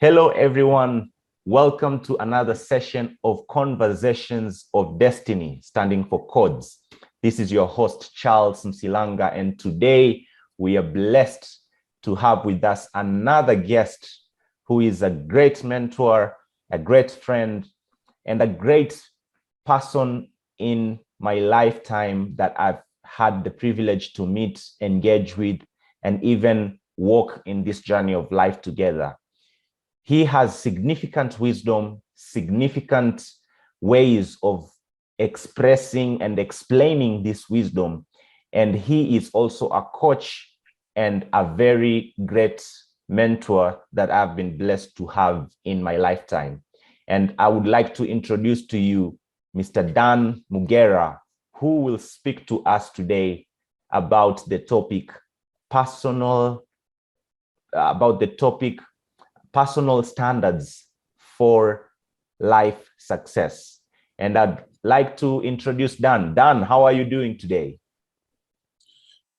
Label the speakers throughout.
Speaker 1: Hello, everyone. Welcome to another session of Conversations of Destiny, standing for CODES. This is your host, Charles Msilanga, and today we are blessed to have with us another guest who is a great mentor, a great friend, and a great person in my lifetime that I've had the privilege to meet, engage with, and even walk in this journey of life together. He has significant wisdom, significant ways of expressing and explaining this wisdom. And he is also a coach and a very great mentor that I've been blessed to have in my lifetime. And I would like to introduce to you Mr. Dan Mugera, who will speak to us today about the topic personal standards for life success. And I'd like to introduce Dan. Dan, how are you doing today?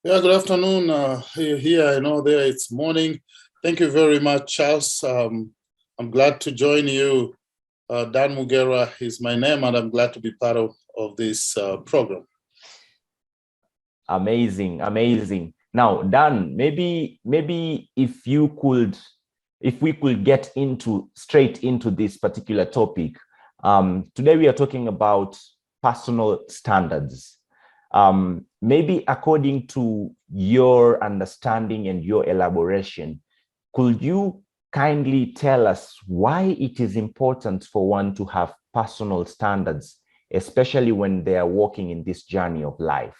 Speaker 2: Yeah, good afternoon. Here, I know there it's morning. Thank you very much, Charles. I'm glad to join you. Dan Mugera is my name, and I'm glad to be part of this program.
Speaker 1: Amazing, amazing. Now, Dan, maybe if we could get straight into this particular topic. Today we are talking about personal standards. Maybe according to your understanding and your elaboration, could you kindly tell us why it is important for one to have personal standards, especially when they are walking in this journey of life?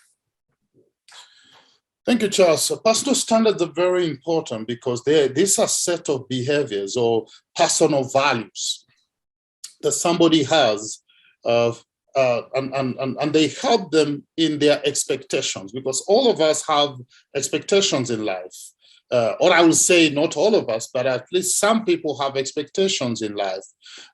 Speaker 2: Thank you, Charles. Personal standards are very important because these are set of behaviors or personal values that somebody has, and they help them in their expectations, because all of us have expectations in life. Or I will say not all of us, but at least some people have expectations in life.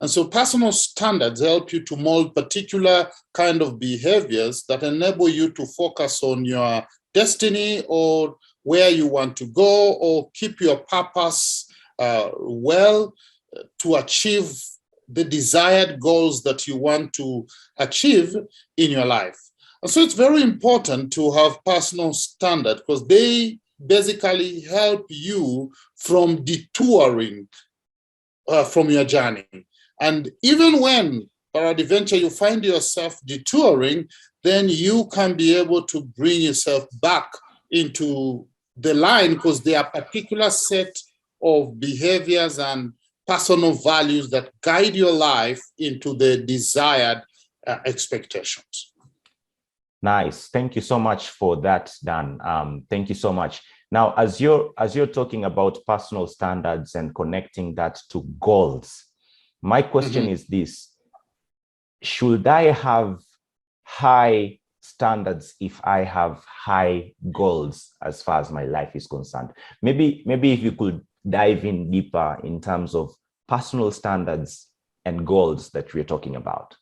Speaker 2: And so personal standards help you to mold particular kind of behaviors that enable you to focus on your destiny or where you want to go, or keep your purpose to achieve the desired goals that you want to achieve in your life. And so it's very important to have personal standards because they basically help you from detouring from your journey. And even when peradventure you find yourself detouring, then you can be able to bring yourself back into the line, because there are particular set of behaviors and personal values that guide your life into the desired expectations.
Speaker 1: Nice. Thank you so much for that, Dan. Thank you so much. Now, as you're talking about personal standards and connecting that to goals, my question is this: should I have high standards if I have high goals as far as my life is concerned? Maybe if you could dive in deeper in terms of personal standards and goals that we're talking about.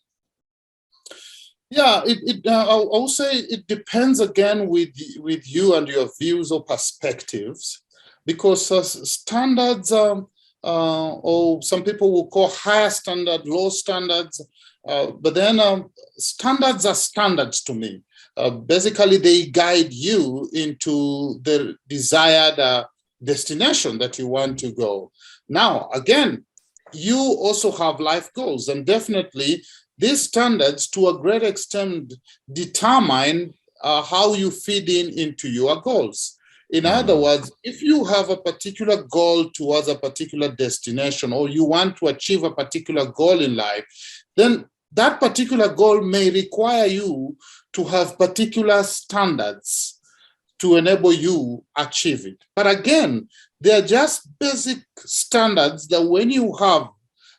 Speaker 2: Yeah, I will say it depends again with you and your views or perspectives, because standards, or some people will call higher standard, low standards, but then standards are standards to me. Basically, they guide you into the desired destination that you want to go. Now, again, you also have life goals, and definitely these standards to a great extent determine how you feed into your goals. In other words, if you have a particular goal towards a particular destination, or you want to achieve a particular goal in life, then that particular goal may require you to have particular standards to enable you achieve it. But again, they're just basic standards that when you have,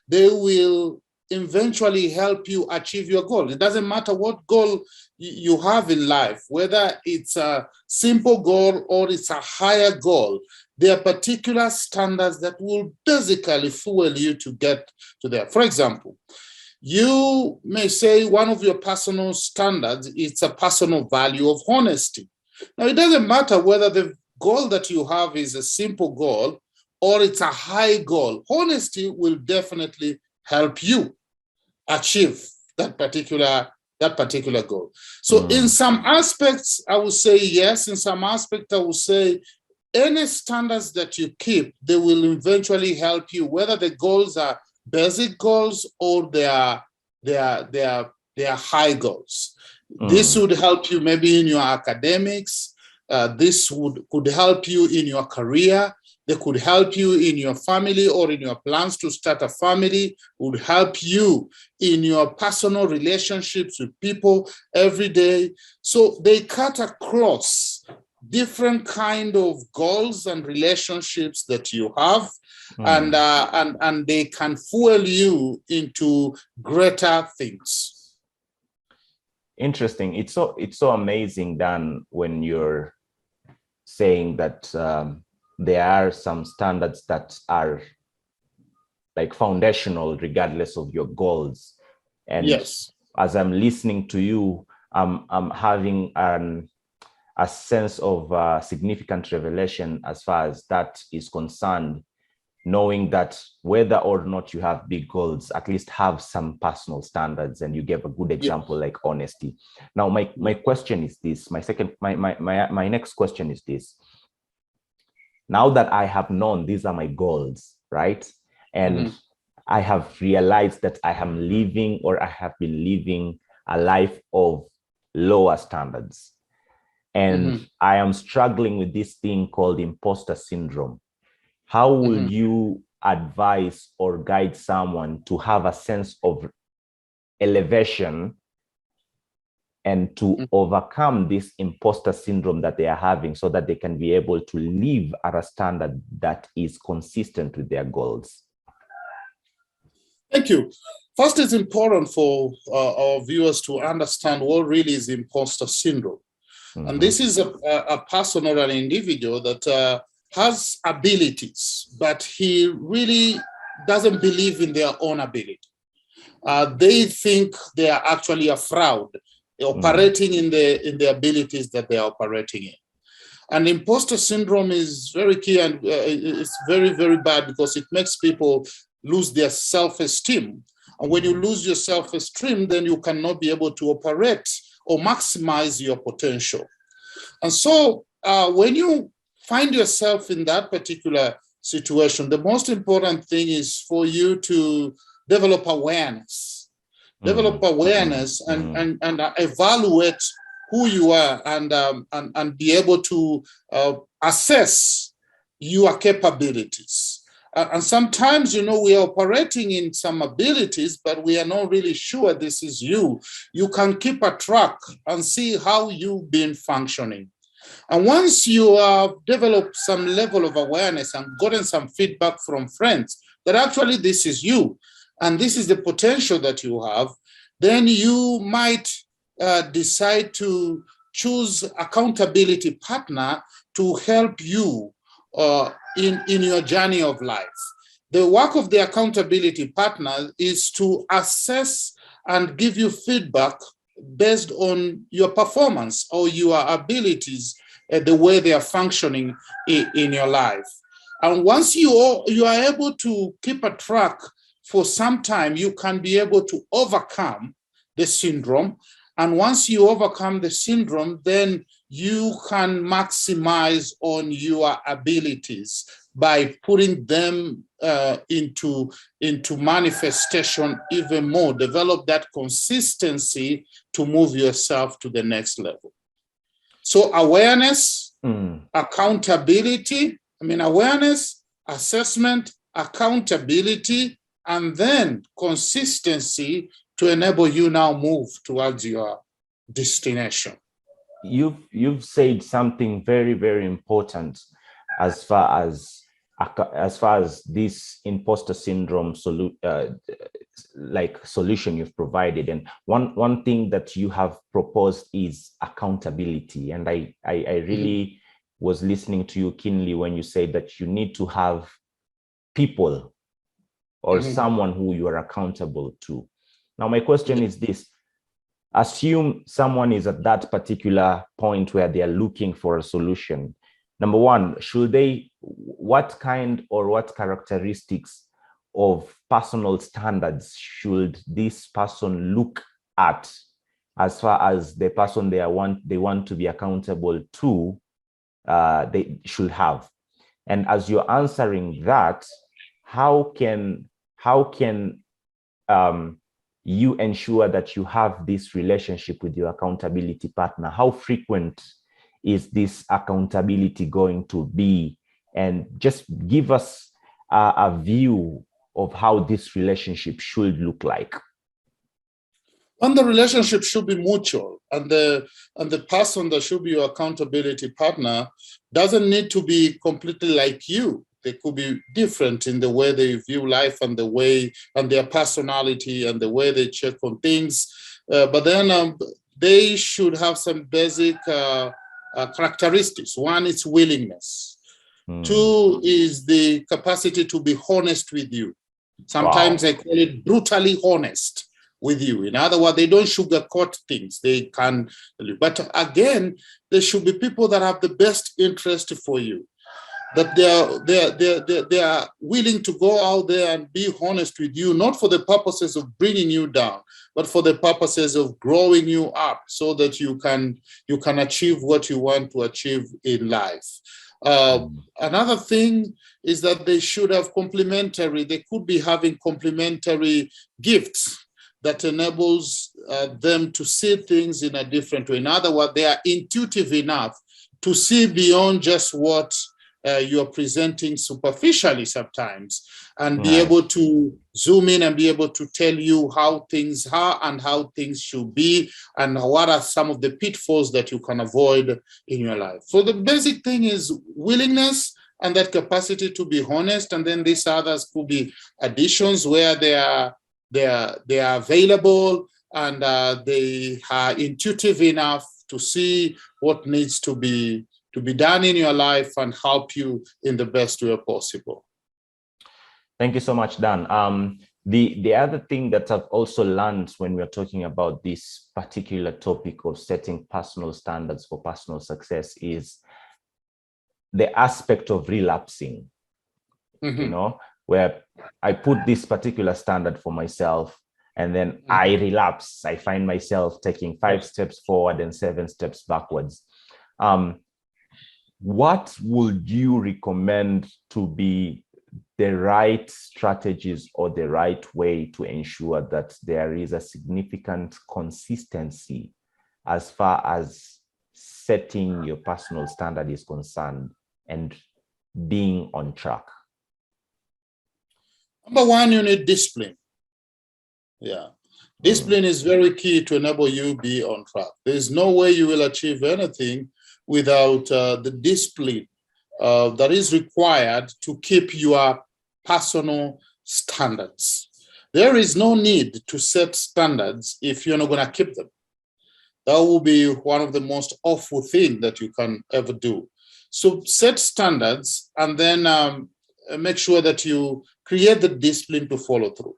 Speaker 2: they will eventually help you achieve your goal. It doesn't matter what goal you have in life, whether it's a simple goal or it's a higher goal. There are particular standards that will basically fuel you to get to there. For example, you may say one of your personal standards is a personal value of honesty. Now, it doesn't matter whether the goal that you have is a simple goal or it's a high goal. Honesty will definitely help you achieve that particular goal. So in some aspects, I would say yes. In some aspects, I would say any standards that you keep, they will eventually help you, whether the goals are basic goals or they are high goals. This would help you maybe in your academics. This could help you in your career. They could help you in your family or in your plans to start a family, would help you in your personal relationships with people every day. So they cut across different kind of goals and relationships that you have, and they can fuel you into greater things.
Speaker 1: Interesting. It's so amazing, Dan, when you're saying that there are some standards that are like foundational regardless of your goals. And
Speaker 2: yes,
Speaker 1: as I'm listening to you, I'm having a sense of significant revelation as far as that is concerned, knowing that whether or not you have big goals, at least have some personal standards. And you gave a good example, like honesty. Now, my question is this, my next question is this. Now that I have known these are my goals, right? And I have realized that I am living, or I have been living, a life of lower standards. And I am struggling with this thing called imposter syndrome. How will you advise or guide someone to have a sense of elevation and to overcome this imposter syndrome that they are having, so that they can be able to live at a standard that is consistent with their goals?
Speaker 2: Thank you. First, it's important for our viewers to understand what really is imposter syndrome. And this is a person or an individual that has abilities, but he really doesn't believe in their own ability. They think they are actually a fraud, operating in the abilities that they are operating in. And imposter syndrome is very key, and it's very, very bad because it makes people lose their self-esteem. And when you lose your self-esteem, then you cannot be able to operate or maximize your potential. And so when you find yourself in that particular situation, the most important thing is for you to develop awareness. Develop awareness and evaluate who you are, and be able to assess your capabilities. And sometimes, we are operating in some abilities, but we are not really sure this is you. You can keep a track and see how you've been functioning. And once you have developed some level of awareness and gotten some feedback from friends that actually this is you, and this is the potential that you have, then you might decide to choose accountability partner to help you in your journey of life. The work of the accountability partner is to assess and give you feedback based on your performance or your abilities, the way they are functioning in your life. And once you are able to keep a track for some time, you can be able to overcome the syndrome. And once you overcome the syndrome, then you can maximize on your abilities by putting them into manifestation even more. Develop that consistency to move yourself to the next level. So awareness, accountability, awareness, assessment, accountability, and then consistency to enable you now move towards your destination.
Speaker 1: You've said something very, very important as far as this imposter syndrome solution you've provided. And one thing that you have proposed is accountability. And I really was listening to you keenly when you said that you need to have people or someone who you are accountable to. Now, my question is this. Assume someone is at that particular point where they are looking for a solution. number one, what kind or what characteristics of personal standards should this person look at as far as the person they want to be accountable to, they should have? And as you're answering that, how can you ensure that you have this relationship with your accountability partner? How frequent is this accountability going to be? And just give us a view of how this relationship should look like.
Speaker 2: And the relationship should be mutual, and the person that should be your accountability partner doesn't need to be completely like you. They could be different in the way they view life and the way and their personality and the way they check on things. But then they should have some basic characteristics. One is willingness. Two is the capacity to be honest with you. Sometimes I call it brutally honest with you. In other words, they don't sugarcoat things. They can, but again, there should be people that have the best interest for you, that they are willing to go out there and be honest with you, not for the purposes of bringing you down, but for the purposes of growing you up so that you can achieve what you want to achieve in life. Another thing is that they should have they could be having complementary gifts that enables them to see things in a different way. In other words, they are intuitive enough to see beyond just what you're presenting superficially sometimes, and be able to zoom in and be able to tell you how things are and how things should be, and what are some of the pitfalls that you can avoid in your life. So the basic thing is willingness and that capacity to be honest, and then these others could be additions where they are available and they are intuitive enough to see what needs to be done in your life and help you in the best way possible.
Speaker 1: Thank you so much, Dan. The other thing that I've also learned when we're talking about this particular topic of setting personal standards for personal success is the aspect of relapsing. You know, where I put this particular standard for myself and then I relapse. I find myself taking 5 steps forward and 7 steps backwards. What would you recommend to be the right strategies or the right way to ensure that there is a significant consistency as far as setting your personal standard is concerned and being on track?
Speaker 2: Number one, you need discipline. Yeah. Discipline is very key to enable you be on track. There's no way you will achieve anything without the discipline that is required to keep your personal standards. There is no need to set standards if you're not going to keep them. That will be one of the most awful things that you can ever do. So set standards and then make sure that you create the discipline to follow through.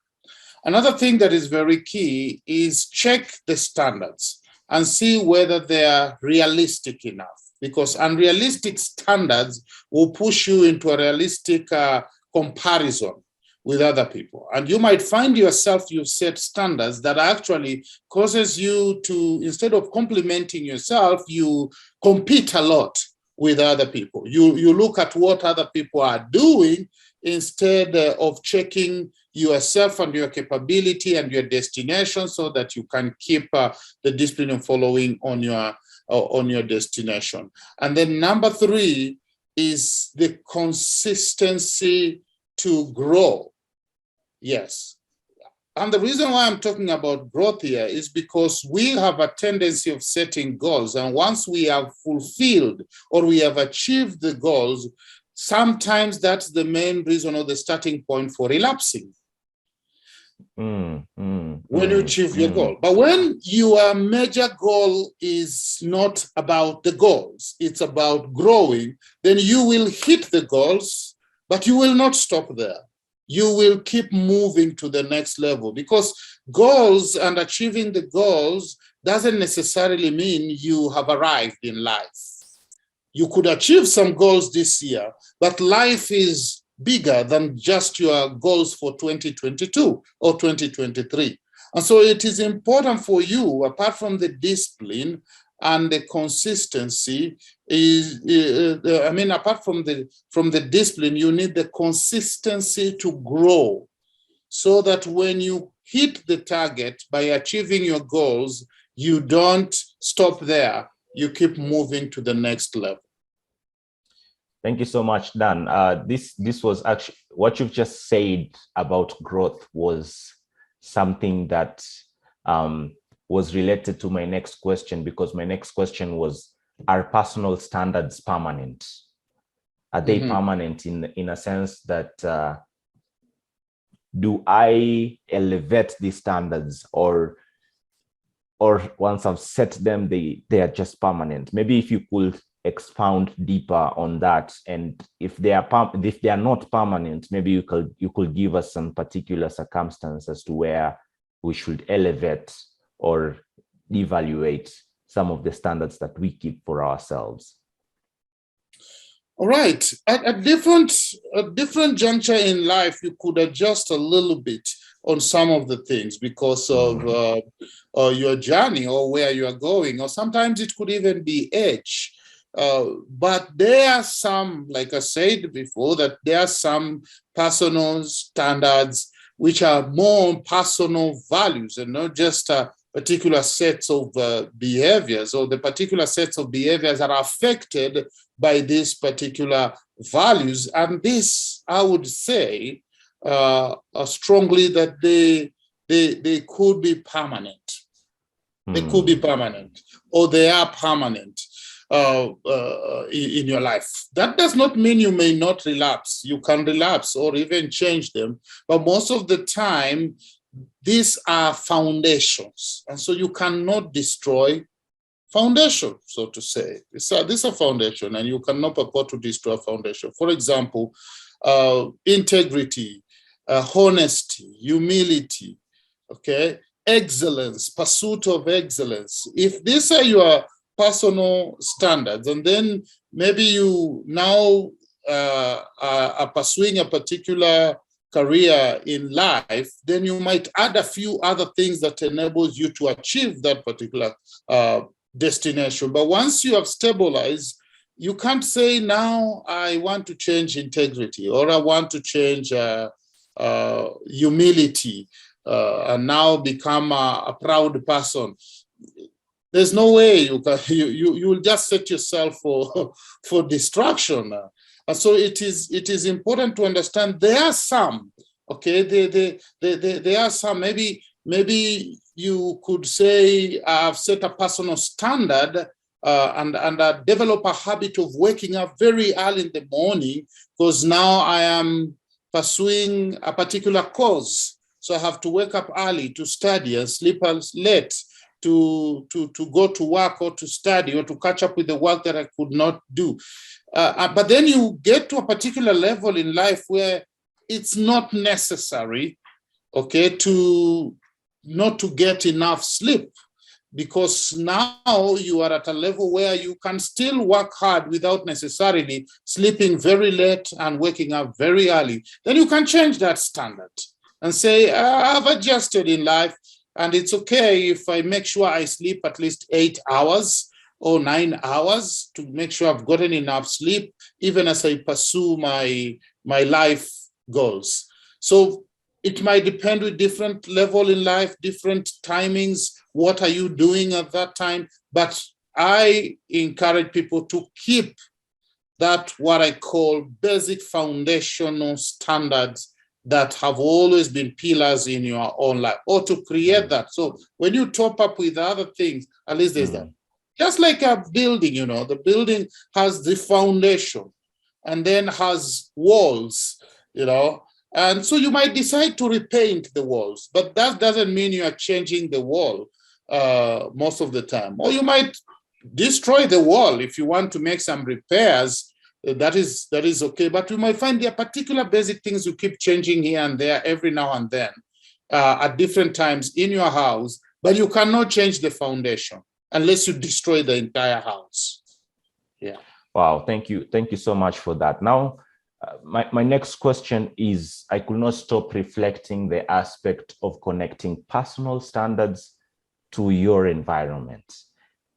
Speaker 2: Another thing that is very key is check the standards and see whether they are realistic enough, because unrealistic standards will push you into a realistic comparison with other people. And you might find yourself, you've set standards that actually causes you to, instead of complimenting yourself, you compete a lot with other people. You look at what other people are doing instead of checking yourself and your capability and your destination so that you can keep the discipline and following on your destination. And then number 3 is the consistency to grow. Yes. And the reason why I'm talking about growth here is because we have a tendency of setting goals. And once we have fulfilled or we have achieved the goals, sometimes that's the main reason or the starting point for relapsing. When you achieve your goal. But when your major goal is not about the goals, it's about growing, then you will hit the goals, but you will not stop there. You will keep moving to the next level, because goals and achieving the goals doesn't necessarily mean you have arrived in life. You could achieve some goals this year, but life is bigger than just your goals for 2022 or 2023. And so it is important for you, apart from the discipline and the consistency, apart from the discipline, you need the consistency to grow, so that when you hit the target by achieving your goals, you don't stop there. You keep moving to the next level.
Speaker 1: Thank you so much, Dan. This was actually what you've just said about growth was something that was related to my next question, because my next question was, are personal standards permanent? Are they permanent in a sense that do I elevate these standards, or once I've set them, they are just permanent? Maybe if you could expound deeper on that, and if they are not permanent, maybe you could give us some particular circumstances as to where we should elevate or evaluate some of the standards that we keep for ourselves.
Speaker 2: All right. At different juncture in life, you could adjust a little bit on some of the things because of your journey or where you are going, or sometimes it could even be age. But there are some, like I said before, that there are some personal standards which are more personal values and not just particular sets of behaviors, or the particular sets of behaviors that are affected by these particular values. And this, I would say strongly, that they could be permanent. They could be permanent, or they are permanent in your life. That does not mean you may not relapse. You can relapse or even change them, but most of the time, these are foundations, and so you cannot destroy foundation, so to say. This is a foundation, and you cannot purport to destroy a foundation. For example, integrity, honesty, humility, okay, excellence, pursuit of excellence. If these are your personal standards, and then maybe you now are pursuing a particular career in life, then you might add a few other things that enables you to achieve that particular destination. But once you have stabilized, you can't say, now I want to change integrity, or I want to change humility, and now become a proud person. There's no way you can. You will just set yourself for destruction. And so it is important to understand there are some, okay, there are some, maybe you could say, I've set a personal standard and develop a habit of waking up very early in the morning, because now I am pursuing a particular cause. So I have to wake up early to study and sleep late to go to work or to study or to catch up with the work that I could not do. But then you get to a particular level in life where it's not necessary, okay, not to get enough sleep, because now you are at a level where you can still work hard without necessarily sleeping very late and waking up very early. Then you can change that standard and say, I've adjusted in life, and it's okay if I make sure I sleep at least 8 hours or 9 hours to make sure I've gotten enough sleep, even as I pursue my life goals. So it might depend with different level in life, different timings. What are you doing at that time? But I encourage people to keep that, what I call basic foundational standards that have always been pillars in your own life, or to create that. So when you top up with other things, at least there's that. Just like a building, the building has the foundation and then has walls, and so you might decide to repaint the walls, but that doesn't mean you are changing the wall most of the time. Or you might destroy the wall if you want to make some repairs. That is okay, but you might find there are particular basic things you keep changing here and there every now and then at different times in your house, but you cannot change the foundation unless you destroy the entire house. Yeah.
Speaker 1: Wow, thank you. Thank you so much for that. Now, my next question is, I could not stop reflecting the aspect of connecting personal standards to your environment.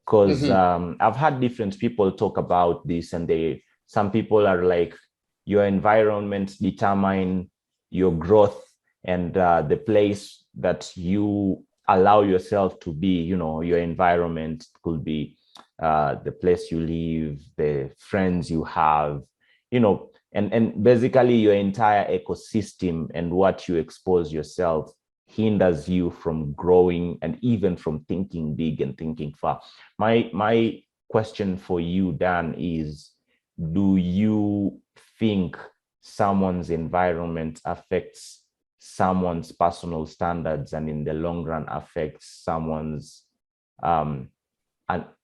Speaker 1: Because I've had different people talk about this, and some people are like, your environment determine your growth, and the place that you allow yourself to be, your environment could be the place you live, the friends you have, and basically your entire ecosystem and what you expose yourself hinders you from growing and even from thinking big and thinking far. My question for you, Dan, is, do you think someone's environment affects someone's personal standards, and in the long run affects someone's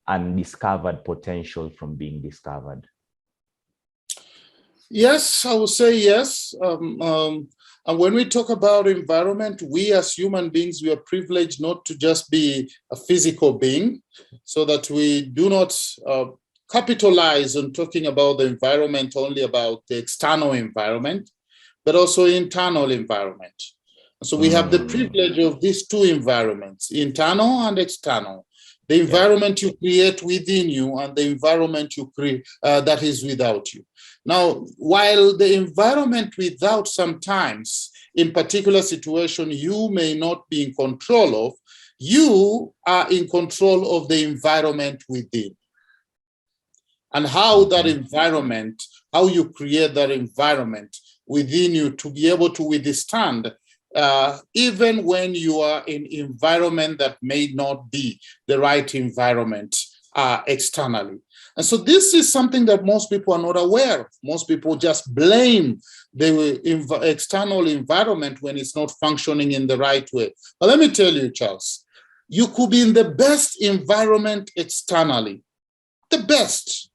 Speaker 1: undiscovered potential from being discovered?
Speaker 2: Yes, I would say yes. And when we talk about environment, we as human beings, we are privileged not to just be a physical being, so that we do not capitalize on talking about the environment only about the external environment, but also internal environment. So we have the privilege of these two environments, internal and external. The environment you create within you and the environment you create that is without you. Now, while the environment without, sometimes in particular situation you may not be in control of, you are in control of the environment within. And how that environment, how you create that environment within you to be able to withstand even when you are in environment that may not be the right environment externally. And so this is something that most people are not aware of. Most people just blame the external environment when it's not functioning in the right way. But let me tell you, Charles, you could be in the best environment externally, the best,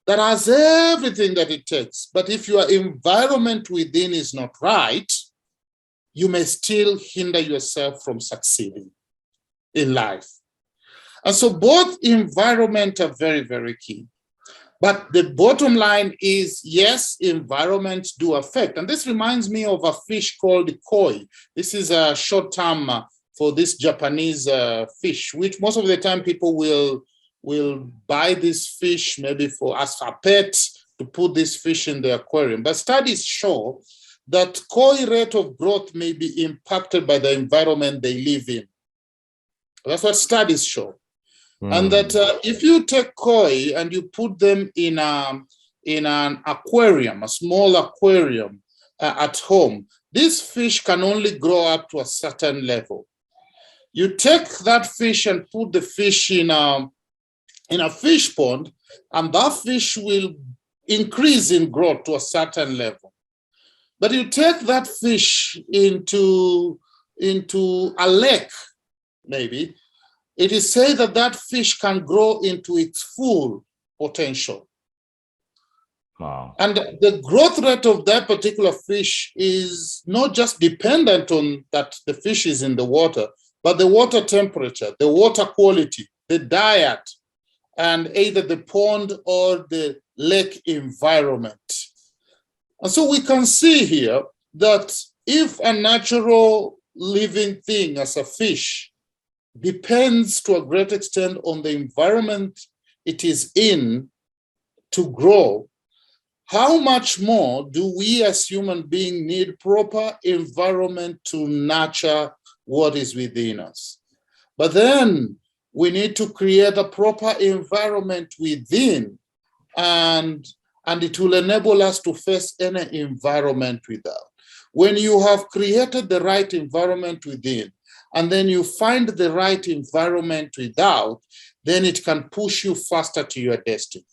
Speaker 2: that has everything that it takes. But if your environment within is not right, you may still hinder yourself from succeeding in life. And so both environment are very, very key. But the bottom line is, yes, environments do affect. And this reminds me of a fish called koi. This is a short term for this Japanese fish, which most of the time people will buy this fish maybe as a pet, to put this fish in the aquarium. But studies show that koi rate of growth may be impacted by the environment they live in. That's what studies show. And that if you take koi and you put them in an aquarium, a small aquarium at home, this fish can only grow up to a certain level. You take that fish and put the fish in a fish pond, and that fish will increase in growth to a certain level. But you take that fish into a lake, maybe, it is said that that fish can grow into its full potential.
Speaker 1: Wow.
Speaker 2: And the growth rate of that particular fish is not just dependent on that the fish is in the water, but the water temperature, the water quality, the diet, and either the pond or the lake environment. And so we can see here that if a natural living thing as a fish depends to a great extent on the environment it is in to grow, how much more do we as human beings need proper environment to nurture what is within us? But then we need to create a proper environment within, and it will enable us to face any environment without. When you have created the right environment within, and then you find the right environment without, then it can push you faster to your destiny.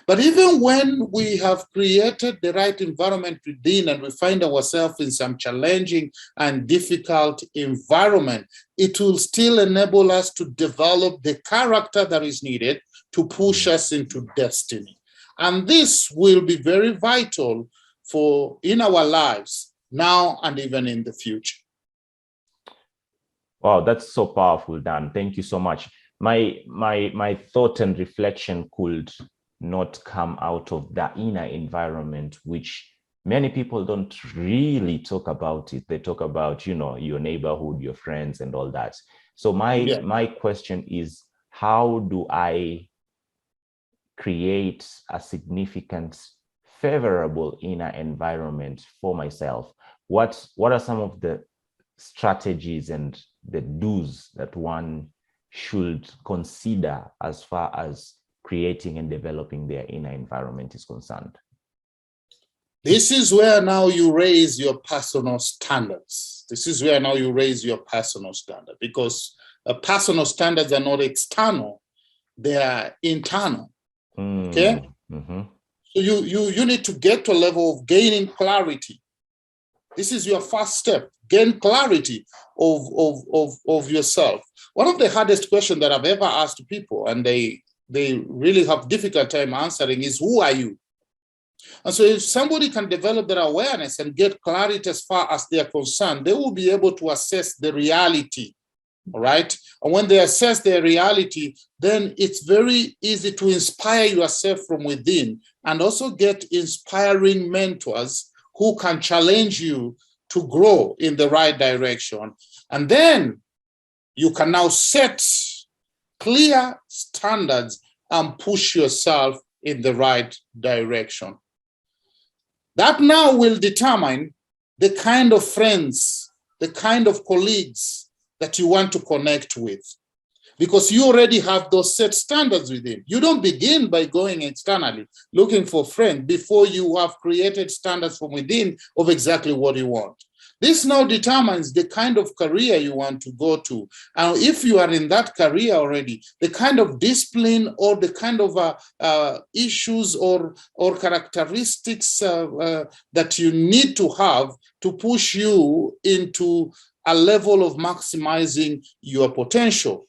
Speaker 2: But even when we have created the right environment within and we find ourselves in some challenging and difficult environment, it will still enable us to develop the character that is needed to push us into destiny. And this will be very vital in our lives now and even in the future.
Speaker 1: Wow, that's so powerful, Dan. Thank you so much. My thought and reflection could not come out of the inner environment, which many people don't really talk about it. They talk about, your neighborhood, your friends, and all that. So my question is, how do I create a significant, favorable inner environment for myself? What are some of the strategies and the do's that one should consider as far as creating and developing their inner environment is concerned?
Speaker 2: This is where now you raise your personal standards. Because personal standards are not external, they are internal. Okay?
Speaker 1: Mm-hmm.
Speaker 2: So you need to get to a level of gaining clarity. This is your first step. Gain clarity of yourself. One of the hardest questions that I've ever asked people, and they really have difficult time answering, is who are you? And so if somebody can develop that awareness and get clarity as far as they are concerned, they will be able to assess the reality. All right. And when they assess their reality, then it's very easy to inspire yourself from within and also get inspiring mentors who can challenge you to grow in the right direction. And then you can now set clear standards and push yourself in the right direction. That now will determine the kind of friends, the kind of colleagues that you want to connect with, because you already have those set standards within. You don't begin by going externally, looking for friends before you have created standards from within of exactly what you want. This now determines the kind of career you want to go to. And if you are in that career already, the kind of discipline or the kind of issues or characteristics that you need to have to push you into a level of maximizing your potential.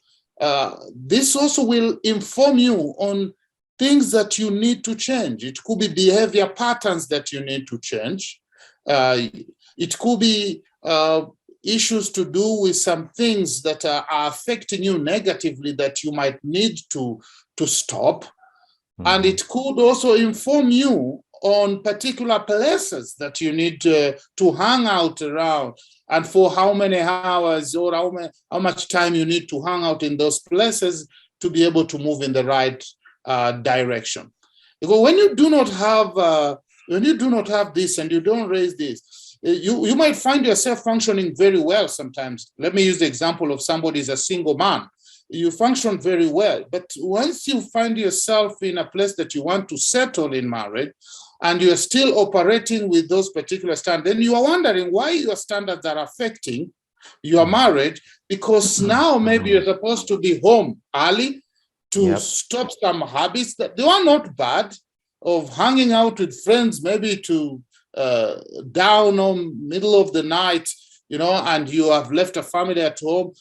Speaker 2: This also will inform you on things that you need to change. It could be behavior patterns that you need to change. It could be issues to do with some things that are affecting you negatively that you might need to stop. Mm-hmm. And it could also inform you on particular places that you need to hang out around, and for how many hours or how much time you need to hang out in those places to be able to move in the right direction. Because when you do not have this and you don't raise this, you might find yourself functioning very well sometimes. Let me use the example of somebody who's a single man. You function very well, but once you find yourself in a place that you want to settle in marriage, and you're still operating with those particular standards, then you are wondering why your standards are affecting your marriage, because now maybe you're supposed to be home early to stop some habits that they are not bad, of hanging out with friends, maybe to down on middle of the night, and you have left a family at home.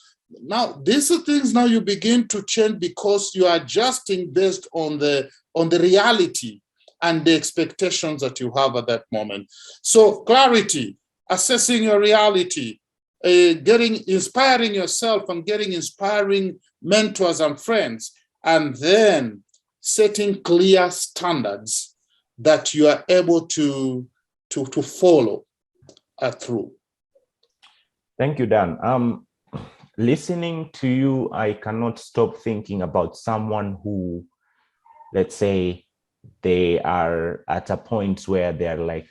Speaker 2: Now, these are things now you begin to change because you are adjusting based on the reality and the expectations that you have at that moment. So clarity, assessing your reality, inspiring yourself and getting inspiring mentors and friends, and then setting clear standards that you are able to follow through.
Speaker 1: Thank you, Dan. Listening to you, I cannot stop thinking about someone who, let's say, they are at a point where they're like,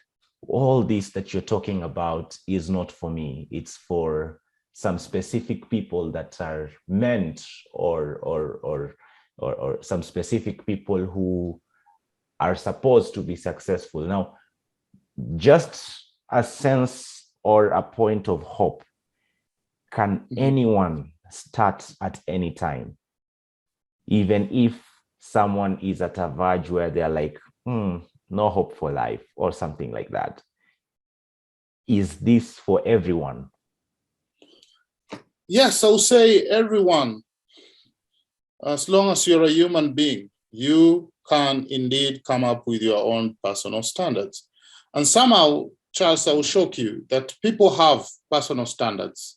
Speaker 1: all this that you're talking about is not for me. It's for some specific people that are meant, or some specific people who are supposed to be successful. Now, just a sense or a point of hope. Can anyone start at any time? Even if someone is at a verge where they're like, no hope for life or something like that. Is this for everyone?
Speaker 2: Yes, I would say everyone. As long as you're a human being, you can indeed come up with your own personal standards. And somehow, Charles, I will shock you that people have personal standards.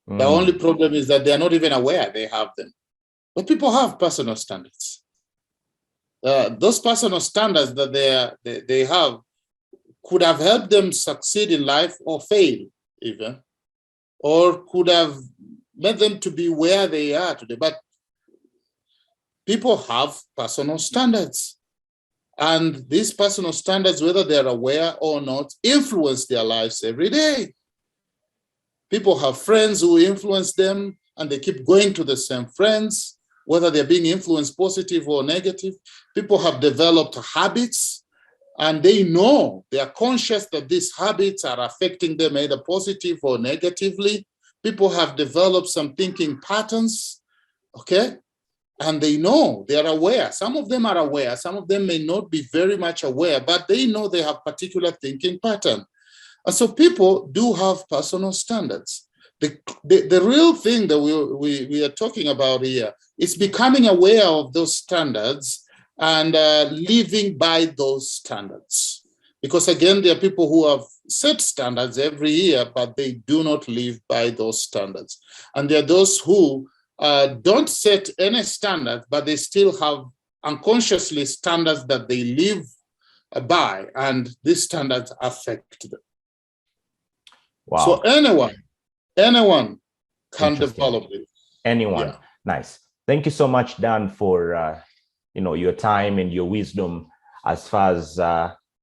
Speaker 2: The only problem is that they're not even aware they have them. But people have personal standards. those personal standards that they have could have helped them succeed in life or fail even, or could have led them to be where they are today. But people have personal standards. And these personal standards, whether they're aware or not, influence their lives every day. People have friends who influence them, and they keep going to the same friends, whether they're being influenced positive or negative. People have developed habits, and they know, they are conscious that these habits are affecting them either positive or negatively. People have developed some thinking patterns, okay? And they know, they are aware. Some of them are aware. Some of them may not be very much aware, but they know they have particular thinking pattern. And so people do have personal standards. The real thing that we are talking about here is becoming aware of those standards and living by those standards. Because again, there are people who have set standards every year, but they do not live by those standards. And there are those who don't set any standards, but they still have unconsciously standards that they live by, and these standards affect them.
Speaker 1: Wow.
Speaker 2: So anyone can develop it.
Speaker 1: Anyone.
Speaker 2: Yeah.
Speaker 1: Nice. Thank you so much, Dan, for your time and your wisdom as far as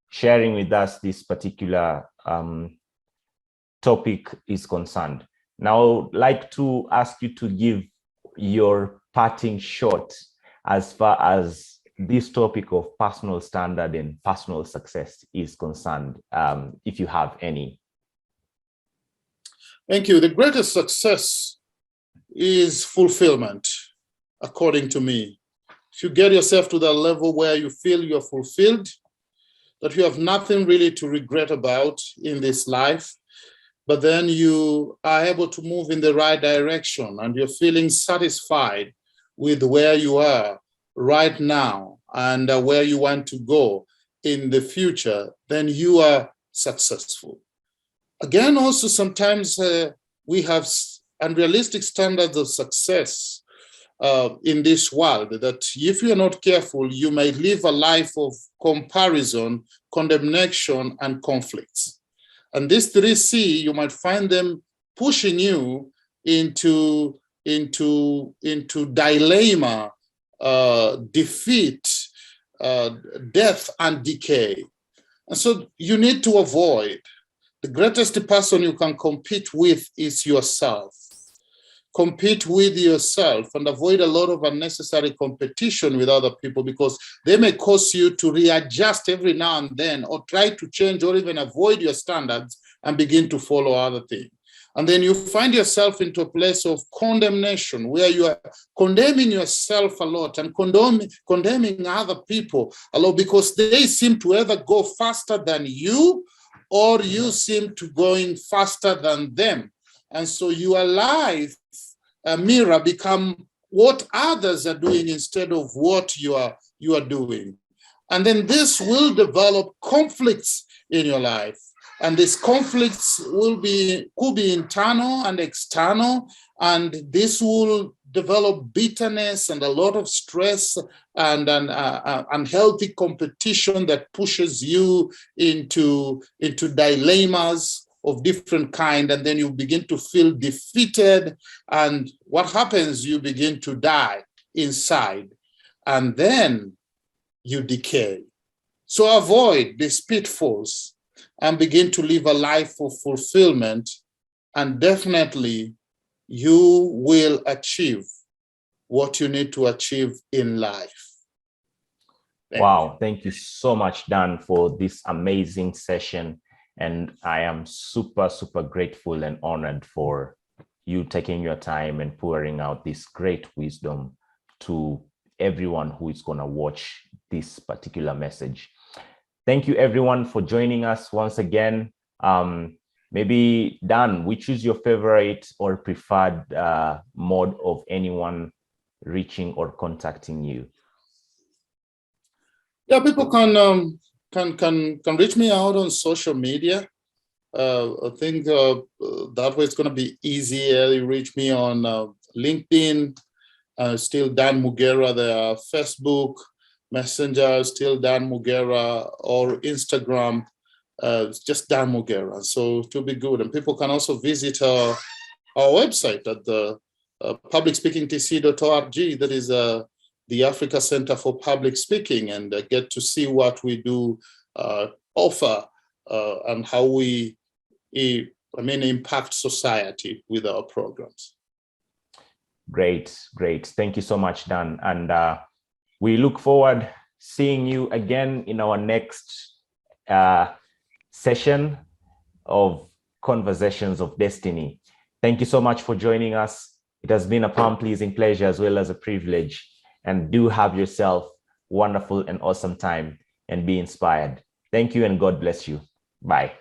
Speaker 1: sharing with us this particular topic is concerned. Now, I'd like to ask you to give your parting shot as far as this topic of personal standard and personal success is concerned, if you have any.
Speaker 2: Thank you. The greatest success is fulfillment, according to me. If you get yourself to that level where you feel you're fulfilled, that you have nothing really to regret about in this life, but then you are able to move in the right direction and you're feeling satisfied with where you are right now and where you want to go in the future, then you are successful. Again, also sometimes we have unrealistic standards of success in this world that if you're not careful, you may live a life of comparison, condemnation, and conflicts. And these 3C, you might find them pushing you into dilemma, defeat, death, and decay. And so you need to avoid. The greatest person you can compete with is yourself. Compete with yourself and avoid a lot of unnecessary competition with other people, because they may cause you to readjust every now and then or try to change or even avoid your standards and begin to follow other things. And then you find yourself into a place of condemnation where you are condemning yourself a lot and condemning other people a lot because they seem to either go faster than you or you seem to going faster than them. And so your life mirror become what others are doing instead of what you are doing. And then this will develop conflicts in your life. And these conflicts could be internal and external, and this will develop bitterness and a lot of stress and an unhealthy competition that pushes you into dilemmas of different kind, and then you begin to feel defeated, and what happens, you begin to die inside, and then you decay. So avoid these pitfalls and begin to live a life of fulfillment, and definitely you will achieve what you need to achieve in life.
Speaker 1: Thank you so much, Dan, for this amazing session. And I am super, super grateful and honored for you taking your time and pouring out this great wisdom to everyone who is going to watch this particular message. Thank you, everyone, for joining us once again. Maybe, Dan, which is your favorite or preferred mode of anyone reaching or contacting you?
Speaker 2: Yeah, people can reach me out on social media. I think that way it's going to be easier. You reach me on LinkedIn, still Dan Mugera there, Facebook, Messenger, still Dan Mugera, or Instagram, just Dan Mugera. So to be good. And people can also visit our website at the publicspeakingtc.org. That is the Africa Center for Public Speaking, and get to see what we do offer and how we impact society with our programs.
Speaker 1: Great. Thank you so much, Dan. And we look forward seeing you again in our next session of Conversations of Destiny. Thank you so much for joining us. It has been a palm-pleasing pleasure as well as a privilege. And do have yourself a wonderful and awesome time and be inspired. Thank you and God bless you. Bye.